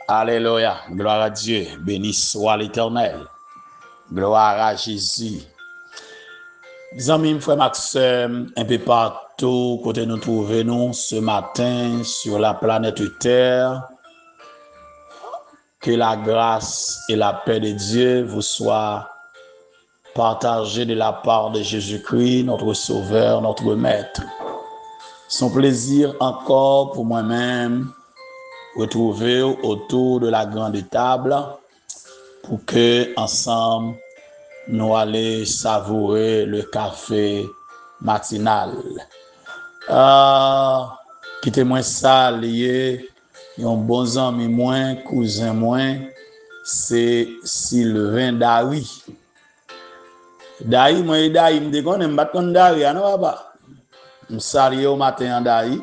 Alléluia. Gloire à Dieu. Béni soit l'Éternel. Gloire à Jésus. Mes amis, frères Maxime, un peu partout, côté nous trouvons ce matin sur la planète Terre. Que la grâce et la paix de Dieu vous soient partagées de la part de Jésus-Christ, notre Sauveur, notre Maître. Son plaisir encore pour moi-même retrouver autour de la grande table pour que ensemble nous allions savourer le café matinal. Quittez-moi ça lié, un bon ami moins, cousin moins, c'est Sylvain Dari. Dari, moi Dari, me déconne, me battre contre Dari, non papa. Me saluer au matin Dari,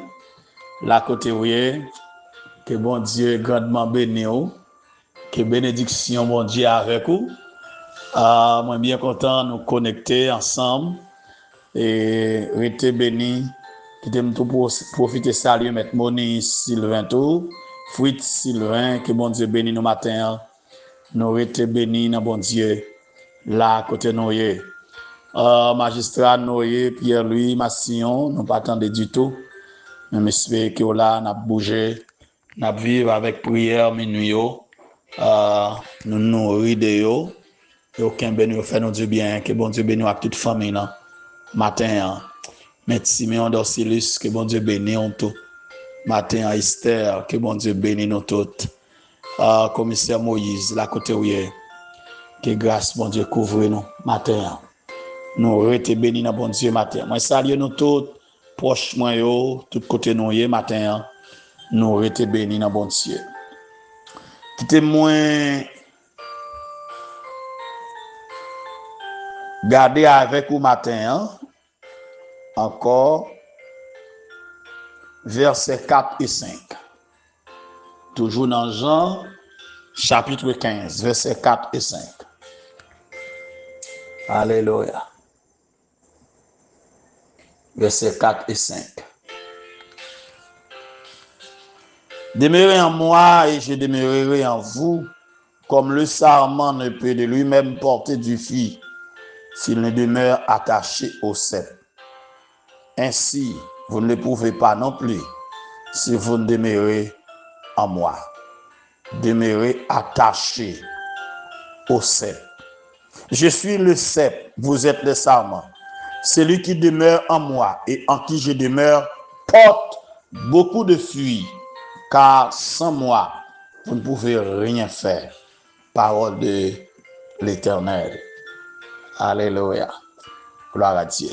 la côté oué, que bon Dieu grandement béni ou, que bénédiction bon Dieu avec vous. Moi bien content de nous connecter ensemble et rester béni. Qui t'aime tout pour profiter saluer mettre Moni Sylvain tout, Fritz Sylvain, que bon Dieu béni nous matin. Nous rester béni dans bon Dieu là côté nous y magistrat Noé Pierre-Louis Massillon, nous pas attendre du tout. Mais j'espère que là n'a bougé, n'a vivre avec prière minuit nous nourrir de yo. Et aucun béni fait nous du bien, que bon Dieu bénisse à toute famille là matin. Merci Simeon Dorsilus, que bon Dieu bénisse nous tout. Matin Esther, que bon Dieu bénisse nous toutes. Commissaire Moïse, la côté où est, que grâce bon Dieu couvre nous matin. Nous rete bénis dans bon Dieu matin. Moi salue nous tous proche moi yo, tout côté nous y matin. Nous rete bénis dans bon Dieu. Quittez moi garder avec vous matin encore versets 4 et 5. Toujours dans Jean chapitre 15, versets 4 et 5. Alléluia. Versets 4 et 5. Demeurez en moi et je demeurerai en vous, comme le sarment ne peut de lui-même porter du fruit s'il ne demeure attaché au cep. Ainsi, vous ne le pouvez pas non plus si vous ne demeurez en moi. Demeurez attaché au cep. Je suis le cep, vous êtes le sarment. Celui qui demeure en moi et en qui je demeure porte beaucoup de fruits, car sans moi, vous ne pouvez rien faire. Parole de l'Éternel. Alléluia. Gloire à Dieu.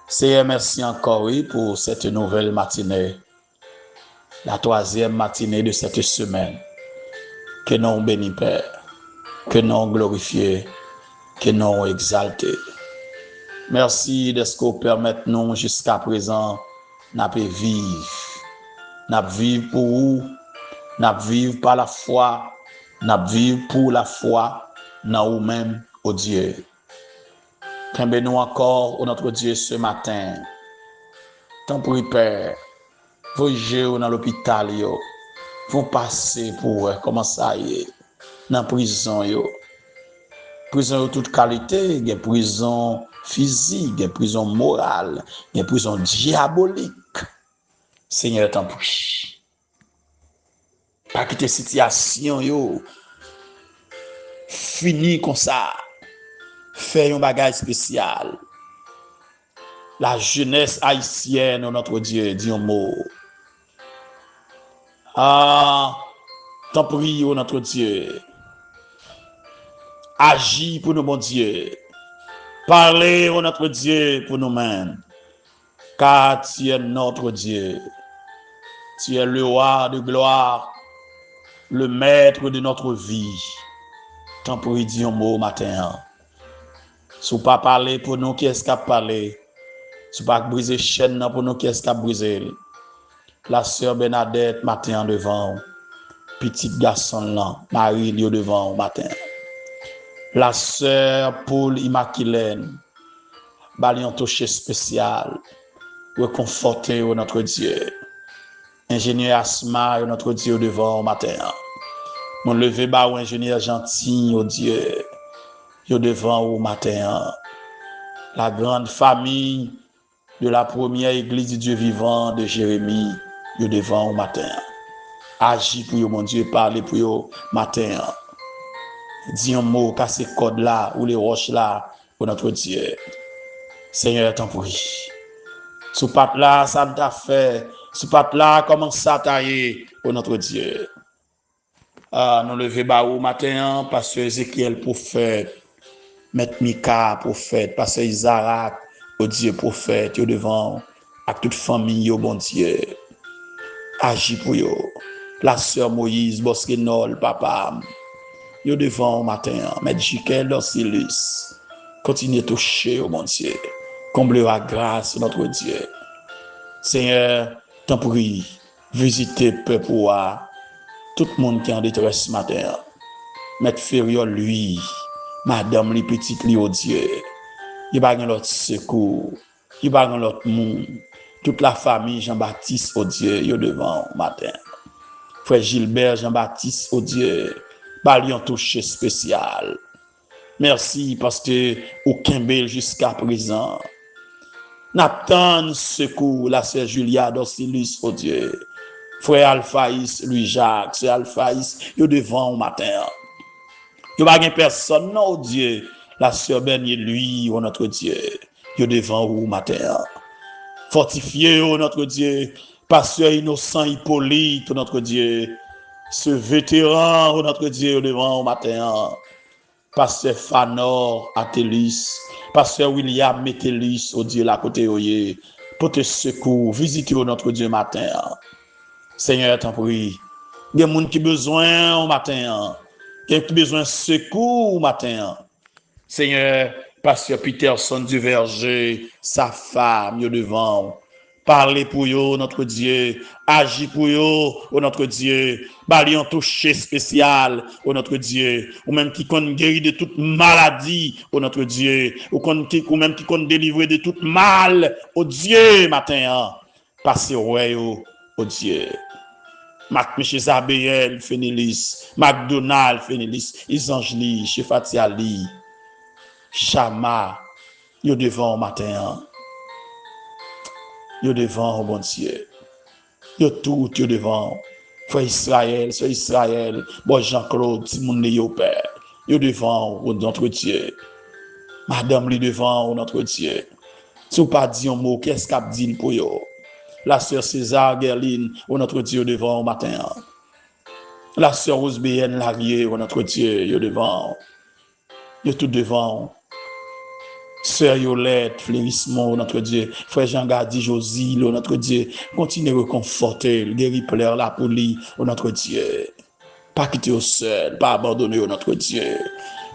Seigneur, merci encore oui, pour cette nouvelle matinée, la troisième matinée de cette semaine. Que nous bénis, Père, que nous glorifions, que nous exaltés. Merci de ce que vous permettez nous jusqu'à présent, n'a pas vivre. N'a vivre pour vous, n'a vivre par la foi, n'a vivre pour la foi, dans vous-même, au Dieu. Qu'aimez-nous encore, notre Dieu, ce matin. Tant pis, Père, vous jouez dans l'hôpital, vous passez pour comment ça y est, dans la prison, prison de toute qualité, il y a prison physique, il y a prison morale, il y a prison diabolique. Seigneur, t'en prie. Pas quitter situation, fini comme ça. Fait un bagage spécial. La jeunesse haïtienne, notre Dieu, dit un mot. T'en prie, notre Dieu. Agis pour nous, mon Dieu. Parlez, notre Dieu, pour nous-mêmes. Car tu es notre Dieu. Tu es le roi de gloire, le maître de notre vie. T'en prie, dis un mot matin. Si vous ne pas parler pour nous, qui est-ce qui a parlé? Si vous ne pas briser chaîne pour nous, qui est-ce qui a brisé? La sœur Bernadette, matin devant. Petit garçon là, Marie, devant matin. La sœur Paul Immaculée, balion touché spécial, reconforter notre Dieu. Ingénieur Asma, notre Dieu devant matin. Mon levé bas ou ingénieur gentil, oh Dieu, yo devant au matin. La grande famille de la première église du Dieu vivant de Jérémie, yo devant au matin. Agis pour yo, mon Dieu, parlez pour yo matin. Dis un mot, casse ces codes là, ou les roches là, pour notre Dieu. Seigneur, t'en prie. Sous patte là, ça t'a fait. Sous patte là, comment ça tailler pour notre Dieu. Nous lever bas au matin, pasteur Ézéchiel prophète, Maître Mika prophète, pasteur Isaac, au Dieu prophète, yo devant, à toute famille, yo bon Dieu. Agis pour yo. La sœur Moïse, Bosquenol, papa, yo devant au matin, Maître Jikel, Dorsilus, continuez à toucher au bon Dieu. Comble la grâce, notre Dieu. Seigneur, t'en prie, visitez peuple, tout le monde qui est en détresse ce matin. Maître Ferriol, lui, madame, les petites, li, oh Dieu. Il va y avoir l'autre secours. Il va y avoir l'autre monde. Toute la famille, Jean-Baptiste, oh Dieu, yo devant au matin. Frère Gilbert, Jean-Baptiste, oh Dieu, bah lui en touche spécial. Merci parce que aucun bel jusqu'à présent. Nathan secours, la sœur Julia Dorsilus, oh Dieu. Frère Alphaïs, Louis Jacques, sœur Alphaïs, yo devant au matin. Yo pas gen personne, non, oh Dieu. La sœur Bernier, lui, oh notre Dieu. Yo devant au matin. Fortifiez, oh notre Dieu. Pasteur innocent Hippolyte, oh notre Dieu. Ce vétéran, oh notre Dieu, devant au matin. Pasteur Fanor Atelis, Pasteur William Metelis, oh Dieu, la côté oye, pour te secours, visitez notre Dieu matin. Seigneur, t'en prie. Il y a des gens qui ont besoin au matin, qui ont besoin de secours au matin. Seigneur, Pasteur Peterson du Verger, sa femme, yo devant. Parlez pour yo, notre Dieu. Agis pour yo, oh notre Dieu. Bali en touché spécial, oh notre Dieu. Ou même qui compte guérir de toute maladie, oh notre Dieu. Ou même qui compte délivrer de toute mal, oh Dieu, matin. Passez ouais, oh Dieu. Mac Michel Zabéel, Fénélis. McDonald, Fénélis. Isangeli, Chefati Ali. Chama, yo devant matin. Yo devant, bon Dieu. Yo tout, yo devant. Frère Israël, c'est Israël. Bon Jean-Claude, Simon yo père. Yo devant, notre Dieu. Madame li devant, notre Dieu. Si vous pas dit un mot, qu'est-ce qu'a dit pour yo? La sœur César Gerline, notre Dieu devant matin. La sœur Rosebéenne Larier, notre Dieu, yo devant. Yo tout devant. Sœur Yolette, Fleurissement, notre Dieu. Frère Jean-Gardi, Josie, notre Dieu. Continuez à reconforter, guérir, plaire la poli, notre Dieu. Pas quitter au seul, pas abandonner notre Dieu.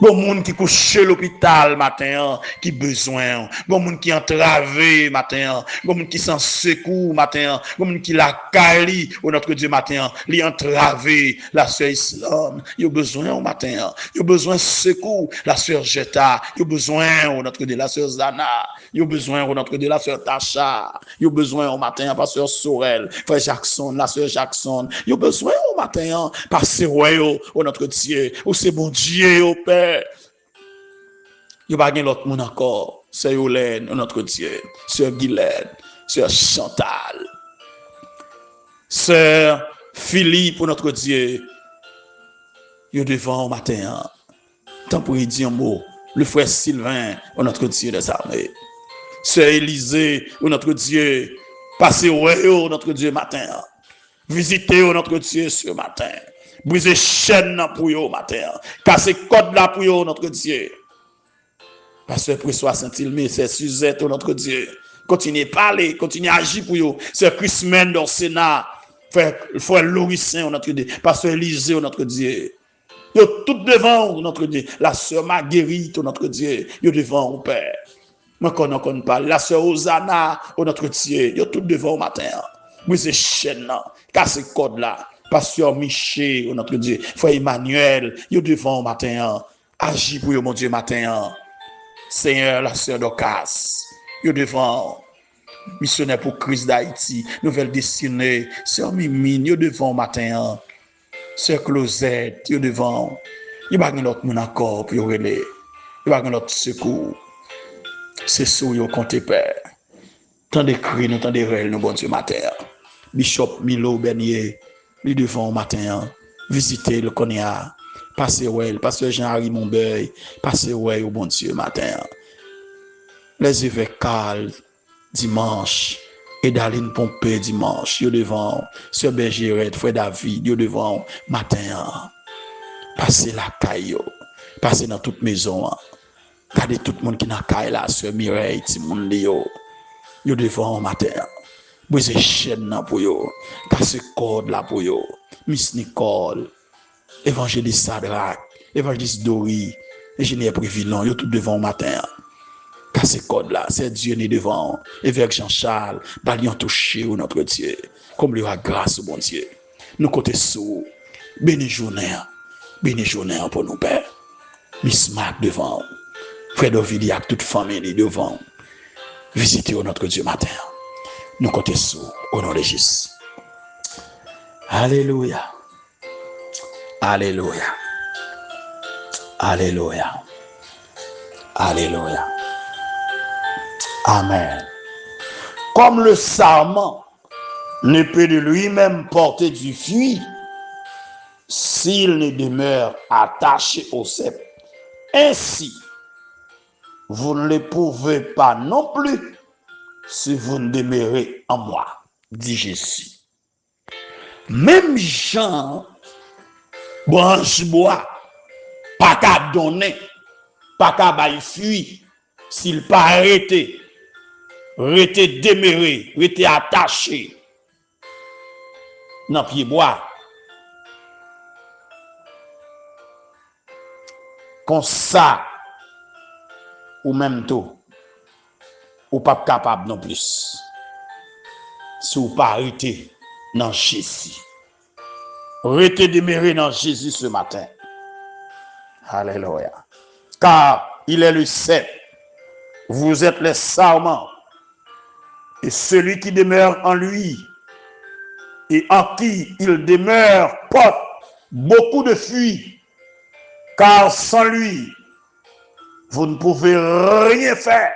Bon monde qui couche à l'hôpital matin, qui besoin. Bon monde qui entravé matin. Bon monde qui sans secours matin. Bon monde qui la cali au notre Dieu matin. Li entravé la sœur Islam. Il a besoin au matin. Il a besoin de secours. La sœur Jetta. Il a besoin au notre Dieu la sœur Zana. Il a besoin au notre Dieu la sœur Tacha. Il a besoin au matin pasteur Sorel. Frère Jackson, la sœur Jackson. Il a besoin au matin passer au notre Dieu. Ou c'est bon Dieu au Père. Il n'y a pas l'autre monde encore. C'est Yolène, notre Dieu. Sœur Guylaine, Sœur Chantal, Sœur Philippe, notre Dieu. Il est devant au matin. Tant pour y dire un mot. Le frère Sylvain, notre Dieu des armées. Sœur Élisée, notre Dieu. Passez au notre Dieu matin. Visitez notre Dieu ce matin. Brisez chaîne pour vous matin. Cassez code là pour vous, notre Dieu. Pasteur Pressois Saint-Ilmé, c'est Suzette, notre Dieu. Continuez à parler, continuez à agir pour vous. C'est Chris Mendor, Sénat. Frère Laurissin, notre Dieu. Pasteur Élisée, notre Dieu. Yo tout devant, notre Dieu. La sœur Marguerite, notre Dieu. Yo devant, au Père. Moi, qu'on parle. La sœur Osana, notre Dieu. Yo tout devant au matin. Brisez chaîne là. Cassez code là. Pasteur Miché, notre Dieu. Frère Emmanuel, yo devant au matin. Agis pour vous, mon Dieu, matin. Seigneur, la sœur Docas, yo devant. Missionnaire pour Christ d'Haïti, nouvelle destinée. Sœur Mimine, yo devant au matin. Sœur Closette, yo devant. Il n'y a pas d'autre monde encore pour relayer. Il n'y a pas d'autre secours. C'est sous yo compte père. Tant de cris, nous tant de rêves, nous bon Dieu matin. Bishop Milo Bernier, lui devant matin. Visiter le Konya. Passer ouais, pasteur Jean-Harry Monbeuil, passer ouais au bon Dieu matin. Les évêques Carl, dimanche. Et Daline Pompé dimanche, yo devant. Sœur Bergeret, frère David, yo devant matin. Passer la caille, passer dans toute maison. Regardez tout le monde qui n'a caille là, sœur Mireille, ti moun li yo. Yo devant matin. Brise chaîne là pour yo. Casser corde là pour yo. Miss Nicole, évangéliste Sadrak, évangéliste Dori, ingénieur Prévilon, yo tout devant matin. Casser corde là, c'est Dieu né devant. Évêque Jean-Charles, balion touché au notre Dieu. Comme lui a grâce au bon Dieu. Nous côté sous. Béni journée. Béni journée pour nous, Père. Miss Marc devant. Frère Dovidia, toute famille devant. Visitez notre Dieu matin. Nous comptons sous au nom de Jésus. Alléluia. Alléluia. Alléluia. Alléluia. Amen. Comme le sarment ne peut de lui-même porter du fruit s'il ne demeure attaché au cep. Ainsi, vous ne le pouvez pas non plus si vous ne demeurez en moi, dit Jésus. Même Jean, branche bois, pas qu'à donner, pas qu'à bailler fruit, s'il pas arrêté, demeuré, rester attaché dans pied bois. Comme ça, ou même tout, ou pas capable non plus. Si vous pas arrêté dans Jésus. Restez demeuré dans Jésus ce matin. Alléluia. Car il est le cep. Vous êtes les sarments. Et celui qui demeure en lui et en qui il demeure porte beaucoup de fruits. Car sans lui, vous ne pouvez rien faire.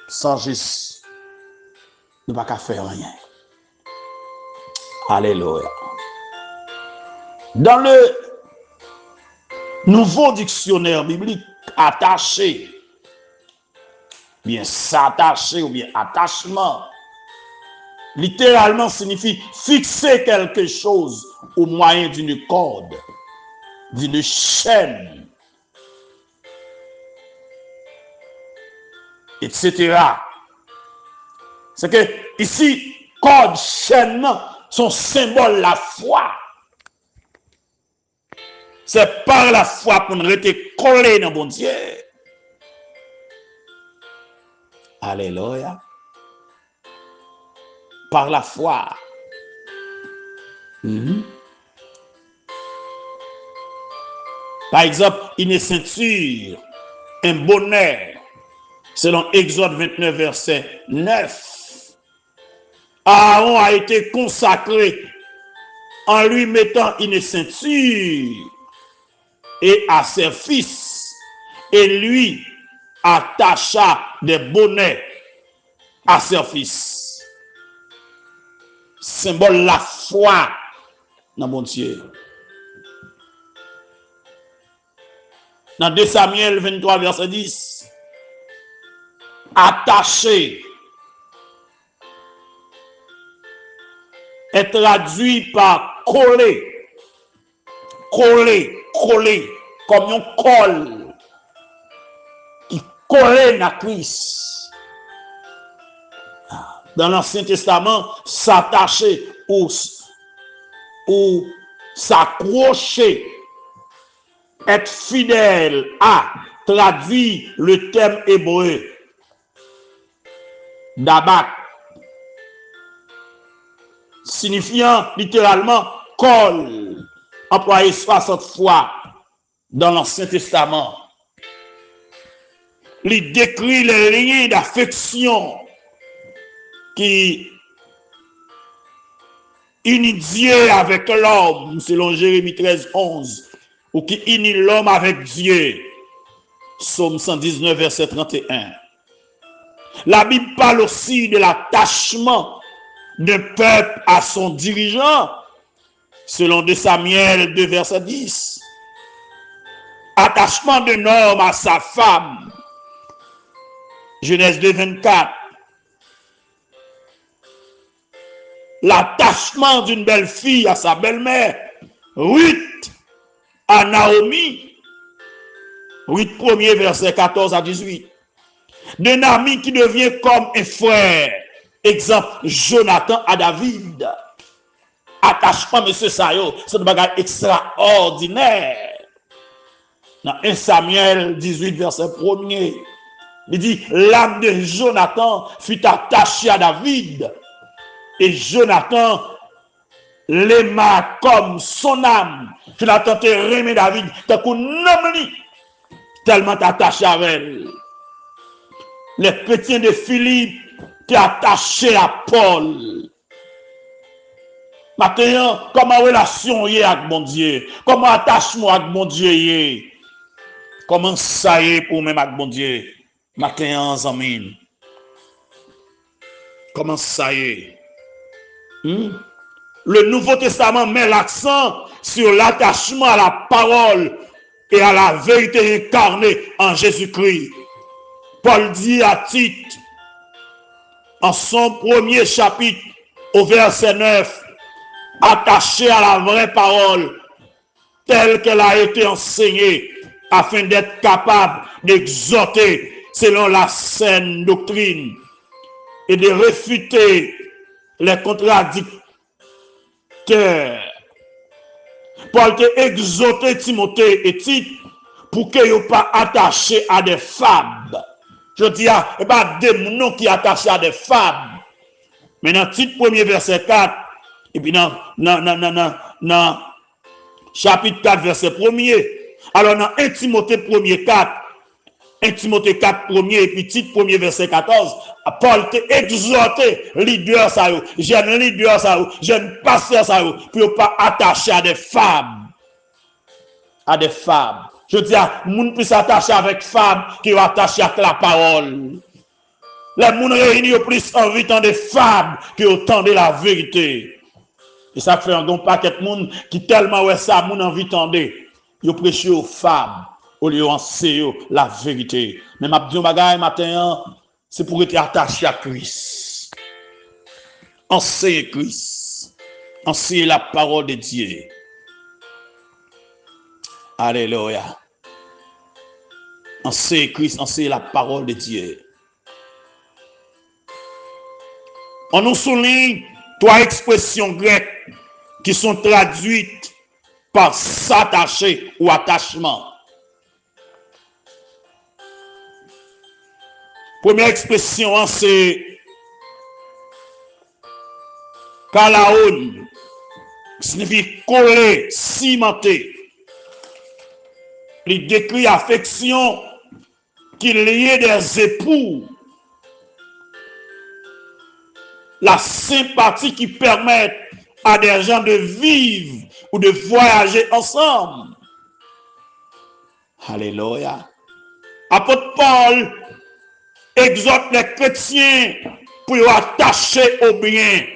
Sans Jésus, nous ne pouvons pas faire rien. Alléluia. Dans le nouveau dictionnaire biblique, attaché, bien s'attacher ou bien attachement, littéralement signifie fixer quelque chose au moyen d'une corde, d'une chaîne, etc. C'est que ici, corde, chaîne, son symbole la foi. C'est par la foi qu'on rester collé dans bon Dieu. Alléluia. Par la foi. Par exemple, une ceinture, un bonnet, selon Exode 29, verset 9. Aaron a été consacré en lui mettant une ceinture et à ses fils, et lui attacha des bonnets à ses fils. Symbole la foi dans mon Dieu. Dans 2 Samuel 23, verset 10, attaché est traduit par coller, comme un col qui collait à Christ. Dans l'Ancien Testament, s'attacher ou s'accrocher, être fidèle à, traduit le terme hébreu d'abak, signifiant littéralement col, employé 60 fois dans l'Ancien Testament. Il décrit les liens d'affection qui unit Dieu avec l'homme, selon Jérémie 13, 11, ou qui unit l'homme avec Dieu, Psaume 119, verset 31. La Bible parle aussi de l'attachement d'un peuple à son dirigeant, selon 2 Samuel 2, verset 10. Attachement d'un homme à sa femme, Genèse 2, 24. L'attachement d'une belle fille à sa belle-mère, Ruth à Naomi, Ruth 1er, verset 14 à 18. D'un ami qui devient comme un frère, exemple Jonathan à David. Attachement, monsieur Sayo, c'est un bagage extraordinaire. Dans 1 Samuel 18, verset 1er, il dit, l'âme de Jonathan fut attachée à David. Et Jonathan l'aima comme son âme. Jonathan te remet David, t'as qu'on nomme lui, tellement attaché avec elle. Les chrétiens de Philippe t'es attaché à Paul. Maintenant, comment relation y est avec mon Dieu? Comment attachement avec mon Dieu y est? Comment ça y est pour même avec mon Dieu? Maintenant, amis. Comment ça y est? Le Nouveau Testament met l'accent sur l'attachement à la parole et à la vérité incarnée en Jésus-Christ. Paul dit à Tite, en son premier chapitre, au verset 9, attaché à la vraie parole, telle qu'elle a été enseignée, afin d'être capable d'exhorter selon la saine doctrine et de réfuter les contradicteurs. Paul t'a exhorté Timothée et Tite pour qu'ils ne soient pas attachés à des fables. Je dis, et pas des noms qui sont attachés à des fables. Mais dans Tite 1er verset 4, et puis dans chapitre 4 verset 1er, alors dans 1 Timothée 1er 4, 1 Timothée 4 1er et puis Tite 1er verset 14, Paul t'a exhorté, leader ça, jeune leader ça, jeune pasteur ça, pour ne pas attacher à des femmes. À des femmes. Je dis, moun plus attaché avec femmes qui sont attachés à la parole. Les moun réunis ont plus envie de femmes qui ont de la vérité. Et ça fait un bon paquet de moun qui tellement ouais ça, moun envie d'entendre. Ils prêchent aux femmes au lieu d'enseigner la vérité. Mais ma dit bagaille matin, c'est pour être attaché à Christ. Enseigner Christ. Enseigner la parole de Dieu. Alléluia. Enseigner Christ, enseigner la parole de Dieu. On nous souligne 3 expressions grecques qui sont traduites par s'attacher ou attachement. Première expression, c'est kalaon, qui signifie coller, cimenter. Il décrit affection qu'il y ait des époux. La sympathie qui permet à des gens de vivre ou de voyager ensemble. Alléluia. Apôtre Paul exhorte les chrétiens pour attacher au bien.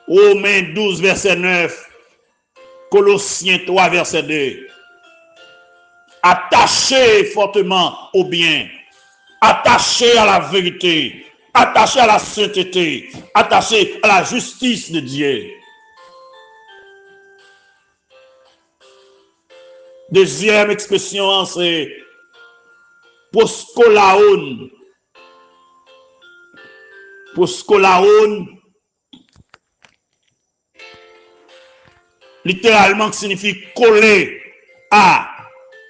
Romains 12, verset 9. Colossiens 3, verset 2. Attaché fortement au bien, attaché à la vérité, attaché à la sainteté, attaché à la justice de Dieu. Deuxième expression, c'est poskolaon. Poskolaon, littéralement, signifie coller à.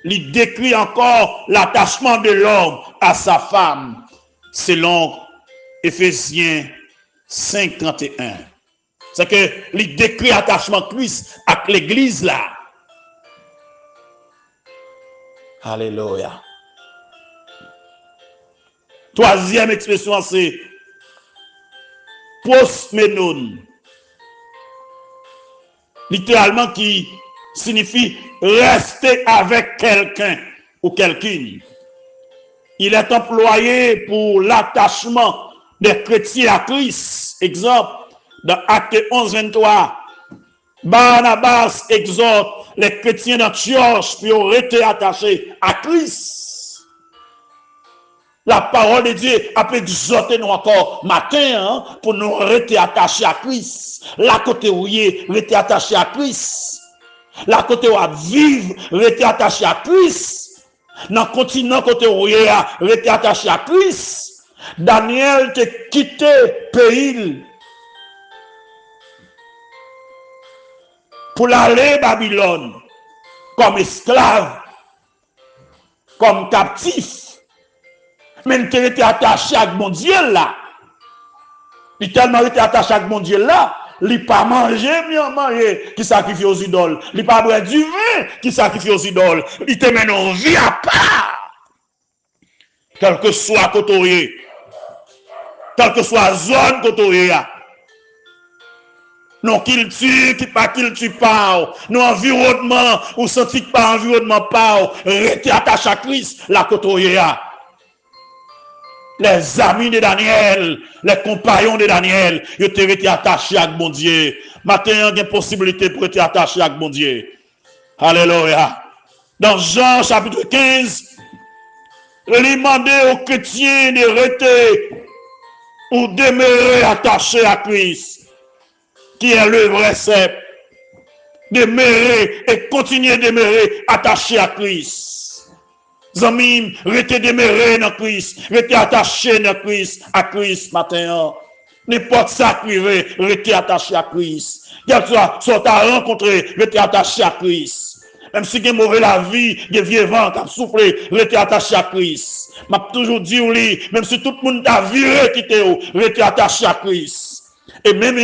Il décrit encore l'attachement de l'homme à sa femme, selon Éphésiens 5, 31. C'est que il décrit l'attachement Christ avec l'église là. Alléluia. Troisième expression, c'est postmenon. littéralement qui signifie rester avec quelqu'un ou quelqu'une. Il est employé pour l'attachement des chrétiens à Christ. Exemple, dans Acte 11, 23, Barnabas exhorte les chrétiens d'Antioche pour être attachés à Christ. La parole de Dieu a pu exhorter nous encore matin pour nous rester attachés à Christ. La côté où il est, rester attaché à Christ. La côté où il vivre, rester attaché à Christ. Dans le continent côté où il est, rester attaché à Christ. Daniel te quitté pays pour aller à Babylone comme esclave, comme captif. Mais il était attaché à mon Dieu là. Il tellement été attaché à mon Dieu là, il n'a pas mangé, mieux manger qui sacrifie aux idoles. Il n'a pas boire du vin qui sacrifie aux idoles. Il te mène en vie à part. Quel que soit côté, quelle que soit zone côté, non qu'il tue, qu'il tue pas, non environnement, ou senti pas environnement pas, rester attaché à Christ, la côté. Les amis de Daniel, les compagnons de Daniel, ils étaient attachés à mon Dieu. Maintenant, il y a une possibilité pour être attaché à mon Dieu. Alléluia. Dans Jean chapitre 15, il demandait aux chrétiens de rester ou demeurer attachés à Christ, qui est le vrai cep. Demeurer et continuer de demeurer attachés à Christ. Zamim, restez demeuré dans Christ, restez attaché dans Christ, à Christ matin. N'importe ça qui restez attaché à Christ. Quel soit à rencontrer, restez attaché à Christ. Même si vous avez mauvais la vie, vous avez vieux vent qui a soufflé, restez attaché à Christ. Je toujours dit, même si tout le monde a viré, restez attaché à Christ. Et même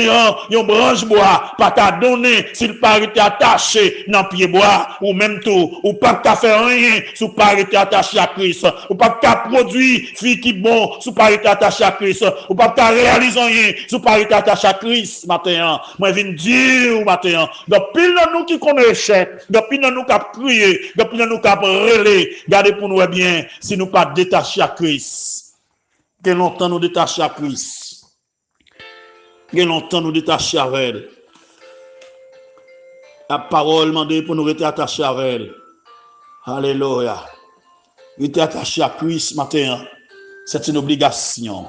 yon branche bois, pas t'a donné, s'il pas été attaché dans pied bois, ou même tout, ou pas qu'à faire rien, s'il pas été attaché à Christ, ou pas qu'à produire, fille qui bon, s'il pas été attaché à Christ, ou pas qu'à réaliser rien, s'il pas été attaché à Christ, matin. Moi, je viens dire, matin, depuis nous qui connaissons échec, depuis nous qui avons crié, depuis nous qui avons relé, gardez pour nous bien, si nous pas détachés à Christ. Que longtemps nous détachés à Christ. Il y a longtemps nous détacher avec elle. La parole demande pour nous rester attachés avec elle. Alléluia. Rester attaché à Christ matin, c'est une obligation.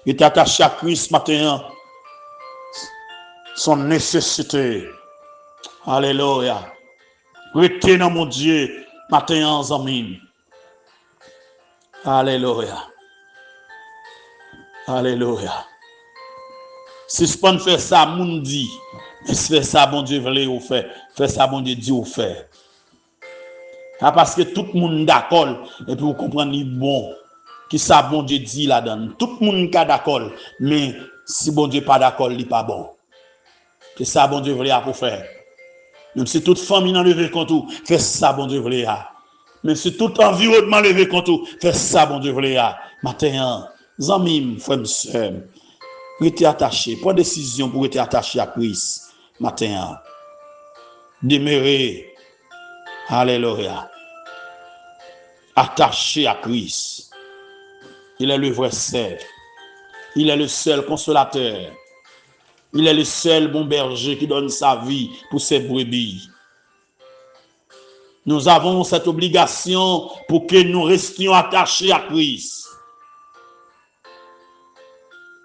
Rester attaché à Christ matin, son nécessité. Alléluia. Rester dans mon Dieu matin en amis. Alléluia. Alléluia. Si ce pas faire ça, moun dit, mais si fait ça, bon Dieu veut ou faire, fait ça, bon Dieu dit ou faire. Parce que tout le monde d'accord, et puis vous comprenez bon, qui ça bon Dieu dit là-dedans. Tout le monde est d'accord, mais si bon Dieu pas d'accord, il n'est pas bon. Que ça, bon Dieu veut pour faire. Même si toute famille n'a levé contre tout, fait ça, bon Dieu veut. Même si tout environnement levé contre tout, fait ça, bon Dieu veut. Maintenant, amis, frères et sœurs, rester attaché, prendre décision pour être attaché à Christ. Matin, demeurer, alléluia, attaché à Christ. Il est le vrai seul. Il est le seul consolateur. Il est le seul bon berger qui donne sa vie pour ses brebis. Nous avons cette obligation pour que nous restions attachés à Christ.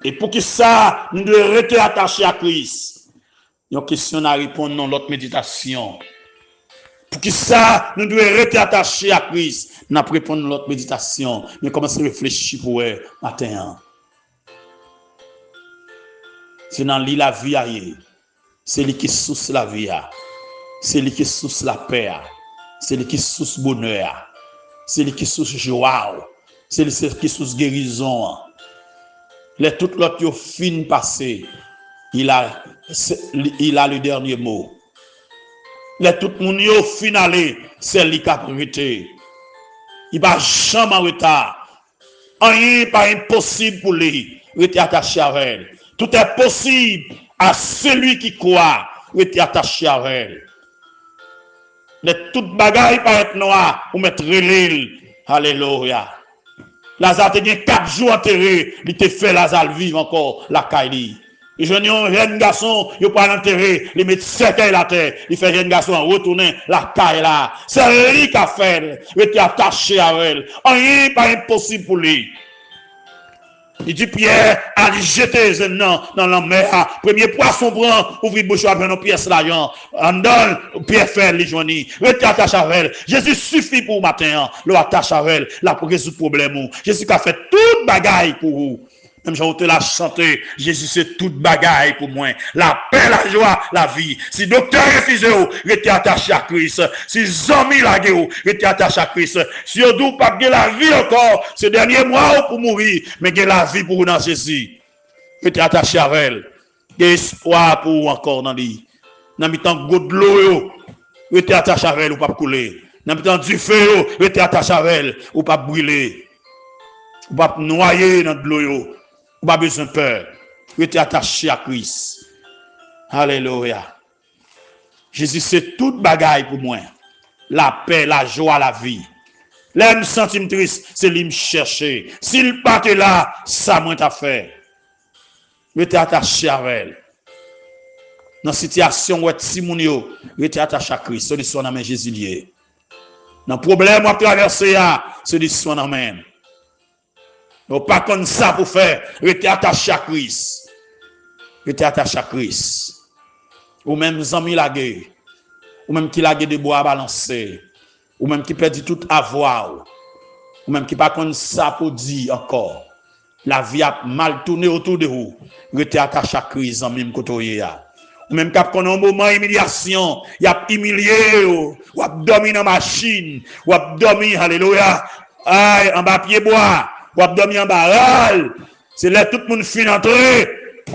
Et pour que ça, nous devons rester attachés à Christ. Il y a une question à répondre dans l'autre méditation. Pour que ça, nous devons rester attachés à Christ. Nous allons répondre dans l'autre méditation. Mais commencez à réfléchir pour eux, matin. C'est dans lui la vie. C'est lui qui source la vie. C'est lui qui source la paix. C'est lui qui source bonheur. C'est lui qui source joie. C'est lui qui source guérison. Les toutes l'autre fin passé, il a le dernier mot. Les tout moun yo finale, c'est lui qui a prêté. Il va jamais en retard. Rien n'est pas impossible pour lui. Il est attaché à elle. Tout est possible à celui qui croit. rester attaché à elle. Net toute bagaille par être noir ou mettre l'île. Alléluia. Lazare te gen 4 jours enterré, il te fait Lazare vivre encore la caille. Et je dis un jeune garçon, il pas enterré, il met 7 ans la terre, il fait jeune garçon retourner la caille là. C'est lui qui a fait, il était attaché à elle. Rien pas impossible pour lui. Il dit Pierre, allez jeter dans la mer. Premier poisson prend, ouvre bouche avec nos pièces l'argent. En donne, Pierre fait les journées. Restez attaché à elle. Jésus suffit pour matin. Le attache à elle. Là pour résoudre le problème. Jésus a fait toute bagaille pour vous. Même j'ai la chanter, Jésus c'est toute bagaille pour moi. La paix, la joie, la vie. Si docteur refuse, restez attaché à Christ. Si zombie la guerre, restez attaché à Christ. Si vous ne pas la vie encore, ce dernier mois pour mourir, mais que la vie pour vous dans Jésus. Restez attaché à elle. Il y a espoir pour vous encore dans lui. Dans le temps de l'eau, restez attaché à elle ou pas couler. Dans le temps du feu, restez attaché à elle ou pas brûler. Ou pas noyer dans l'eau. Pas besoin de peur. Restez attaché à Christ. Alléluia. Jésus, c'est toute bagaille pour moi. La paix, la joie, la vie. Là, me sentir triste, c'est lui me chercher. S'il pas là, ça m'a t'a fait. Restez attaché à elle. Dans la situation où Simonio, restez attaché à Christ. Solution dans Jésus lié. Dans le problème à traverser, solution dans main. Non, pas comme ça pour faire. Restez attaché à Christ. Restez attaché à Christ. Ou même amis la guerre. Ou même qui la guerre de bois à balancer. Ou même qui perdit tout avoir. Ou même qui pas comme ça pour dire encore. La vie a mal tourné autour de vous. Restez attaché à Christ en même côté. Ou même quand on a un moment d'humiliation, il a humilié. Ou a dormi dans la machine. Ou a dormi, alléluia. Aïe, en bas pied bois. Ou a dormi en barral, c'est là tout le monde finit d'entrer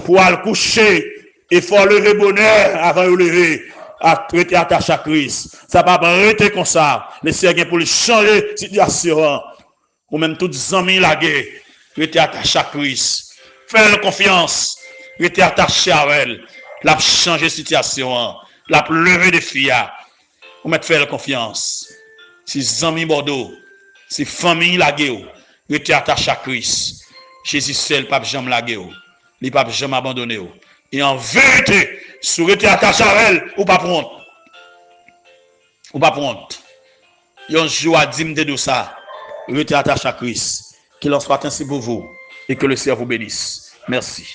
pour aller coucher. Il faut lever bonheur avant de lever, à traiter attaché à Christ. Ça va pas arrêter comme ça. Laissez pour le changer la situation. Ou même tous les amis la guerre, rester attaché à Christ. Faites confiance, rester attaché à elle. La changer la situation, la lever des filles. Ou mettre faire confiance. Si amis Bordeaux, si famille la guerre. Restez attaché à Christ. Jésus seul, pape jamais la guerre. Il pape jamais abandonné. Et en vérité, si vous restez attaché à elle, ou pas prendre. Ou pas prendre. Il y a un jour à 10 minutes de ça. Restez attaché à Christ. Qu'il en soit ainsi pour vous. Et que le Seigneur vous bénisse. Merci.